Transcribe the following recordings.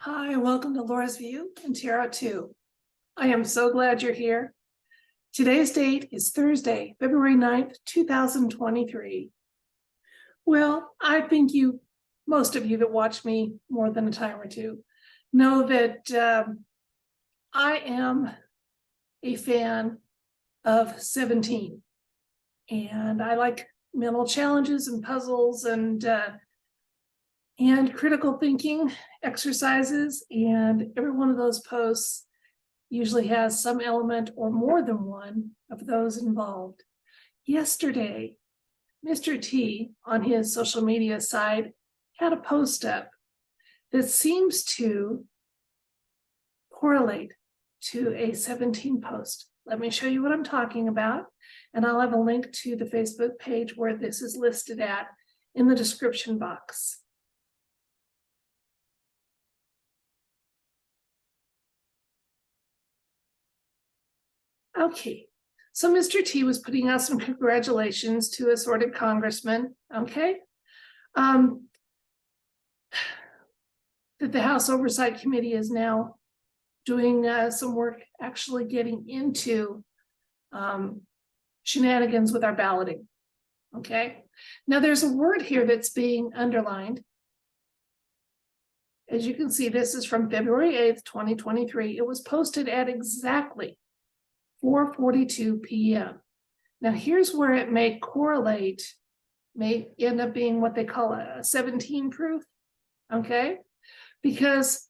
Hi, welcome to Laura's View and Tarot 2. I am so glad you're here. Today's date is Thursday, February 9th, 2023. Well, I think most of you that watch me more than a time or two, know that I am a fan of 17. And I like mental challenges and puzzles and critical thinking exercises, and every one of those posts usually has some element or more than one of those involved. Yesterday, Mr. T on his social media side had a post up that seems to correlate to a 17 post. Let me show you what I'm talking about, and I'll have a link to the Facebook page where this is listed at in the description box. Okay, so Mr. T was putting out some congratulations to assorted congressmen, okay? That the House Oversight Committee is now doing some work actually getting into shenanigans with our balloting, okay? Now there's a word here that's being underlined. As you can see, this is from February 8th, 2023. It was posted at exactly 4:42 p.m. Now here's where it may correlate, may end up being what they call a 17 proof, okay? Because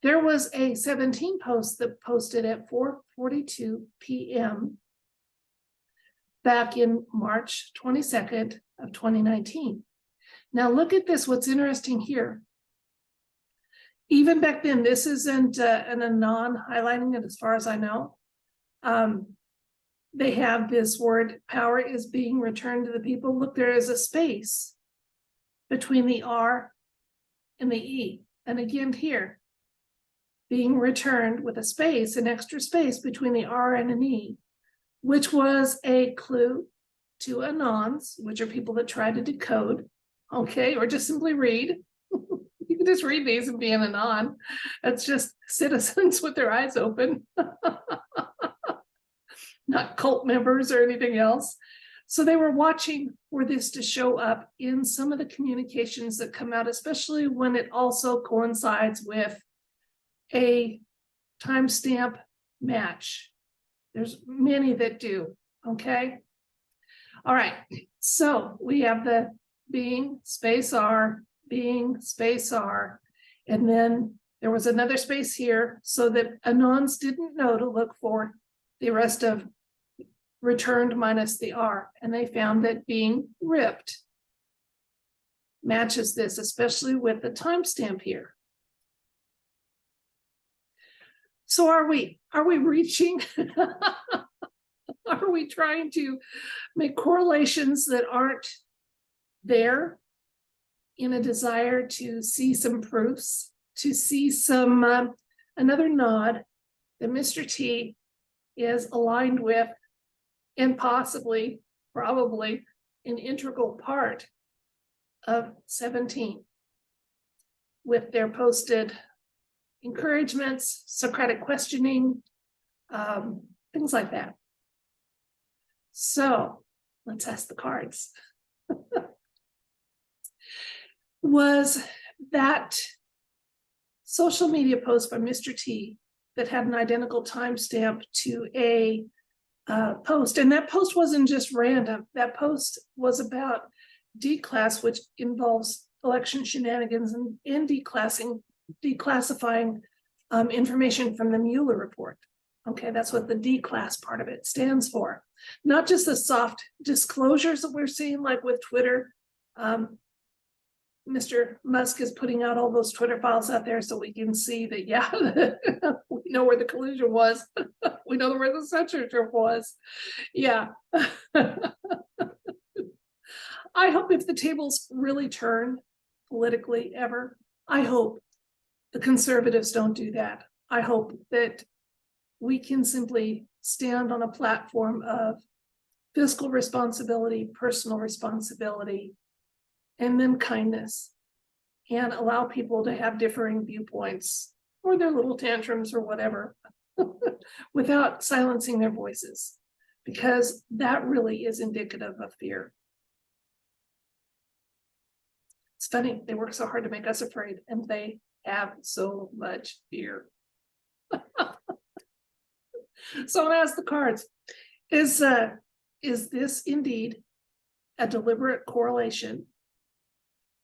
there was a 17 post that posted at 4:42 p.m. back in March 22nd of 2019. Now look at this, what's interesting here. Even back then, this isn't an anon highlighting it as far as I know. They have this word, power is being returned to the people. Look, there is a space between the R and the E. And again here, being returned with a space, an extra space between the R and an E, which was a clue to anons, which are people that try to decode, okay, or just simply read. You can just read these and be an anon. That's just citizens with their eyes open. Not cult members or anything else. So they were watching for this to show up in some of the communications that come out, especially when it also coincides with a timestamp match. There's many that do, okay? All right, so we have the being space R, being space R, and then there was another space here so that anons didn't know to look for the rest of returned minus the R, and they found that being ripped matches this, especially with the timestamp here. So are we reaching? Are we trying to make correlations that aren't there in a desire to see some proofs, to see some another nod that Mr. T is aligned with, and possibly, probably, an integral part of 17 with their posted encouragements, Socratic questioning, things like that. So let's ask the cards. Was that social media post by Mr. T that had an identical timestamp to a post, and that post wasn't just random. That post was about declass, which involves election shenanigans and declassifying information from the Mueller report. Okay, that's what the declass part of it stands for. Not just the soft disclosures that we're seeing, like with Twitter. Mr. Musk is putting out all those Twitter files out there so we can see that, yeah, we know where the collusion was. We know where the censorship was. Yeah. I hope if the tables really turn politically ever, I hope the conservatives don't do that. I hope that we can simply stand on a platform of fiscal responsibility, personal responsibility, and then kindness, and allow people to have differing viewpoints or their little tantrums or whatever without silencing their voices, because that really is indicative of fear. It's funny, they work so hard to make us afraid, and they have so much fear. So I'm gonna ask the cards, is this indeed a deliberate correlation,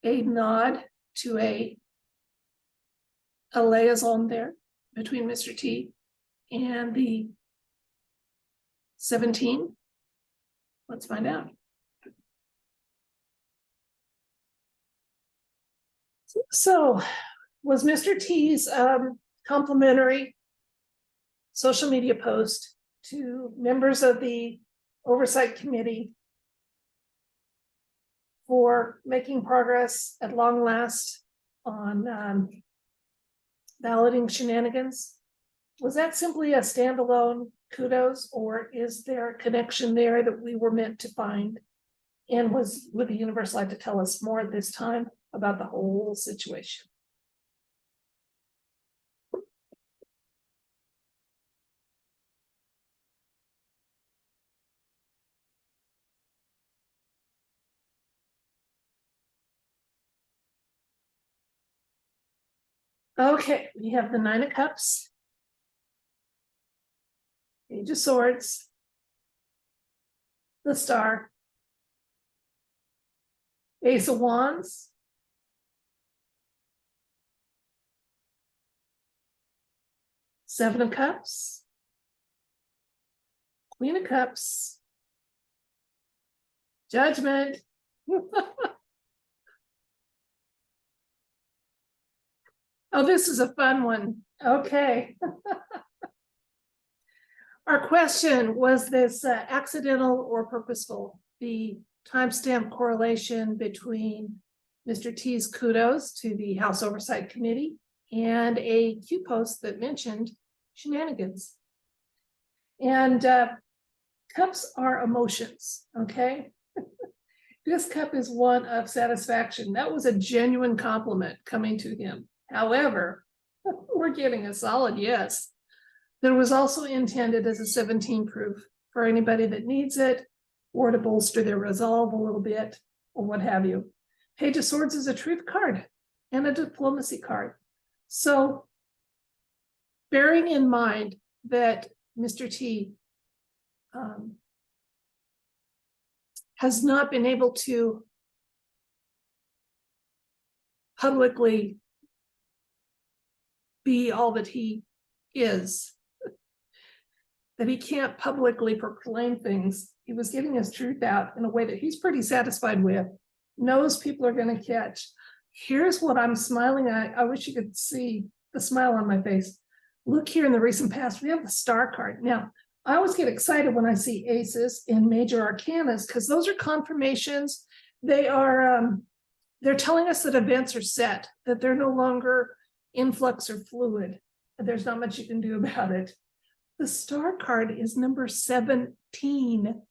a nod to a liaison there between Mr. T and the 17? Let's find out. So was Mr. T's complimentary social media post to members of the oversight committee for making progress at long last on balloting shenanigans, was that simply a standalone kudos, or is there a connection there that we were meant to find? And would the universe like to tell us more this time about the whole situation? Okay, we have the Nine of Cups, Page of Swords, the Star, Ace of Wands, Seven of Cups, Queen of Cups, Judgment. Oh, this is a fun one. Okay. Our question was this accidental or purposeful? The timestamp correlation between Mr. T's kudos to the House Oversight Committee and a Q post that mentioned shenanigans. And cups are emotions, okay? This cup is one of satisfaction. That was a genuine compliment coming to him. However, we're getting a solid yes. That was also intended as a 17 proof for anybody that needs it, or to bolster their resolve a little bit, or what have you. Page of Swords is a truth card and a diplomacy card. So, bearing in mind that Mr. T has not been able to publicly be all that he is, that he can't publicly proclaim things. He was getting his truth out in a way that he's pretty satisfied with, knows people are going to catch. Here's what I'm smiling at. I wish you could see the smile on my face. Look here, in the recent past, we have the Star card. Now, I always get excited when I see aces in major arcanas, because those are confirmations. They are, they're telling us that events are set, that they're no longer in flux or fluid. There's not much you can do about it. The Star card is number 17.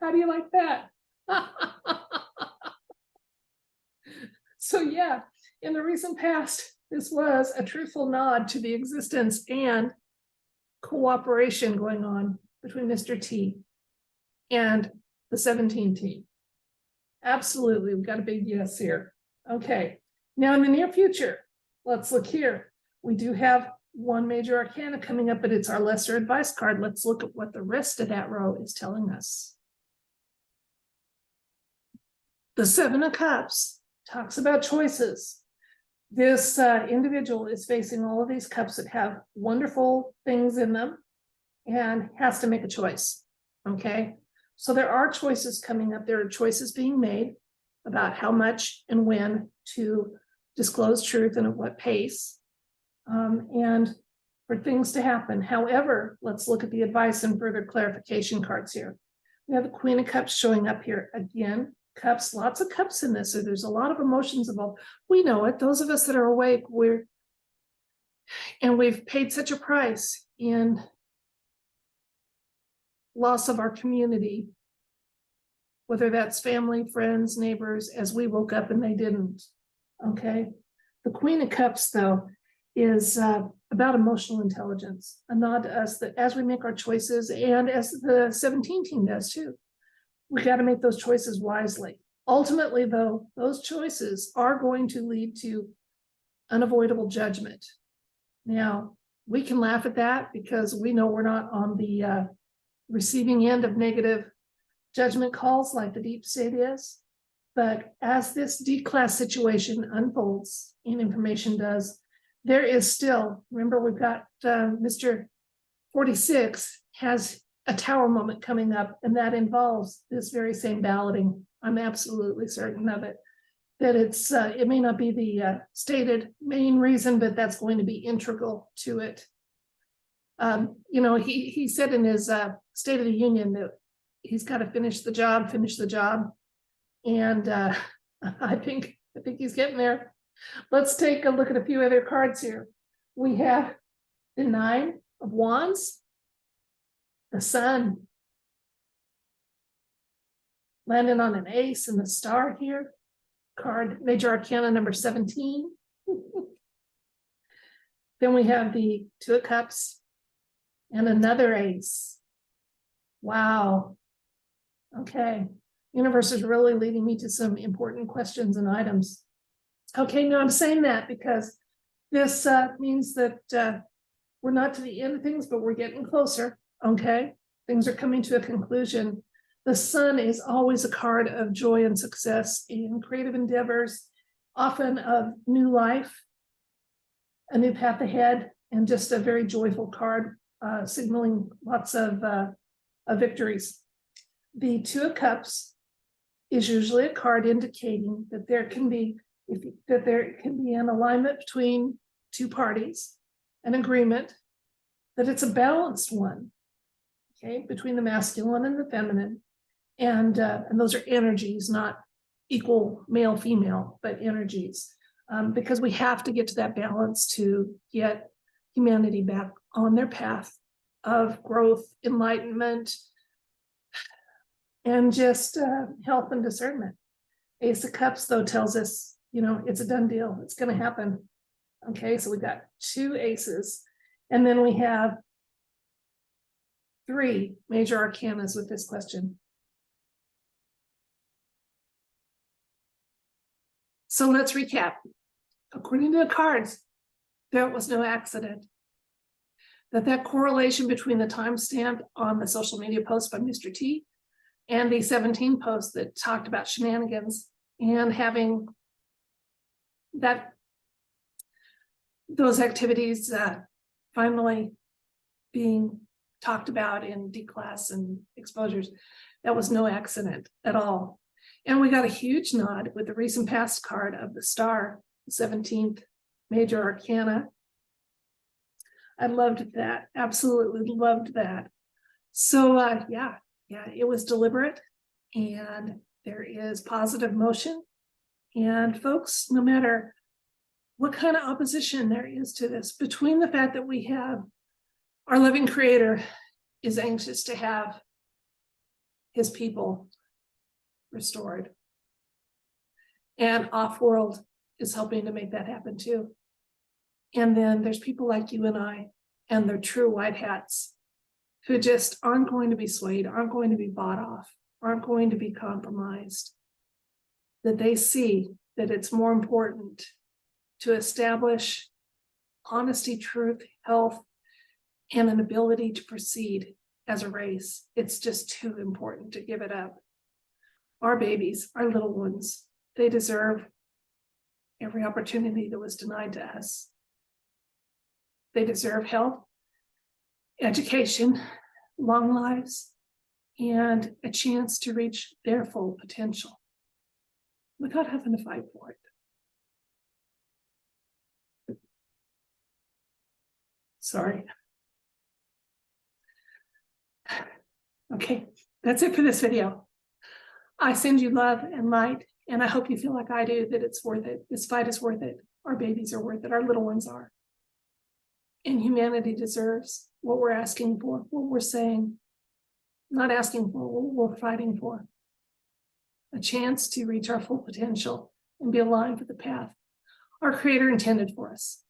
How do you like that? So yeah, in the recent past, this was a truthful nod to the existence and cooperation going on between Mr. T and the 17 team. Absolutely, we've got a big yes here. Okay, now in the near future, let's look here. We do have one major arcana coming up, but it's our lesser advice card. Let's look at what the rest of that row is telling us. The Seven of Cups talks about choices. This individual is facing all of these cups that have wonderful things in them and has to make a choice, okay? So there are choices coming up. There are choices being made about how much and when to disclose truth and at what pace, and for things to happen. However, let's look at the advice and further clarification cards here. We have the Queen of Cups showing up here again. Cups, lots of cups in this, so there's a lot of emotions involved. We know it, those of us that are awake, we've paid such a price in loss of our community, whether that's family, friends, neighbors, as we woke up and they didn't. Okay, the Queen of Cups, though, is about emotional intelligence, a nod to us that as we make our choices, and as the 17 team does too, we got to make those choices wisely. Ultimately, though, those choices are going to lead to unavoidable judgment. Now, we can laugh at that because we know we're not on the receiving end of negative judgment calls like the deep state is. But as this D-class situation unfolds and information does, there is still, remember, we've got Mr. 46 has a tower moment coming up, and that involves this very same balloting. I'm absolutely certain of it. That it may not be the stated main reason, but that's going to be integral to it. He said in his State of the Union that he's got to finish the job, and I think he's getting there. Let's take a look at a few other cards here. We have the 9 of Wands, the Sun, landing on an ace and the star here. Card, Major Arcana number 17. Then we have the 2 of Cups and another ace. Wow. Okay. Universe is really leading me to some important questions and items. Okay, now I'm saying that because this means that we're not to the end of things, but we're getting closer. Okay, things are coming to a conclusion. The Sun is always a card of joy and success in creative endeavors, often of new life, a new path ahead, and just a very joyful card, signaling lots of victories. The 2 of Cups is usually a card indicating that there can be an alignment between 2 parties, an agreement, that it's a balanced one, okay, between the masculine and the feminine. And those are energies, not equal male, female, but energies, because we have to get to that balance to get humanity back on their path of growth, enlightenment, and just health and discernment. Ace of Cups, though, tells us, it's a done deal. It's going to happen. Okay, so we got 2 aces. And then we have 3 major arcanas with this question. So let's recap. According to the cards, there was no accident. That correlation between the timestamp on the social media post by Mr. T and the 17 posts that talked about shenanigans and having those activities finally being talked about in D-class and exposures, that was no accident at all. And we got a huge nod with the recent past card of the Star, the 17th major arcana. I loved that, absolutely loved that. So yeah, it was deliberate, and there is positive motion. And folks, no matter what kind of opposition there is to this, between the fact that we have our loving Creator is anxious to have his people restored, and Off-World is helping to make that happen too. And then there's people like you and I and their true white hats who just aren't going to be swayed, aren't going to be bought off, aren't going to be compromised. That they see that it's more important to establish honesty, truth, health, and an ability to proceed as a race. It's just too important to give it up. Our babies, our little ones, they deserve every opportunity that was denied to us. They deserve health, education, long lives, and a chance to reach their full potential without having to fight for it. Sorry. Okay, that's it for this video. I send you love and light, and I hope you feel like I do, that it's worth it. This fight is worth it. Our babies are worth it. Our little ones are. And humanity deserves what we're asking for, what we're saying, not asking for, what we're fighting for. A chance to reach our full potential and be aligned with the path our Creator intended for us.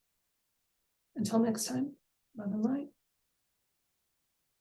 Until next time, love and light.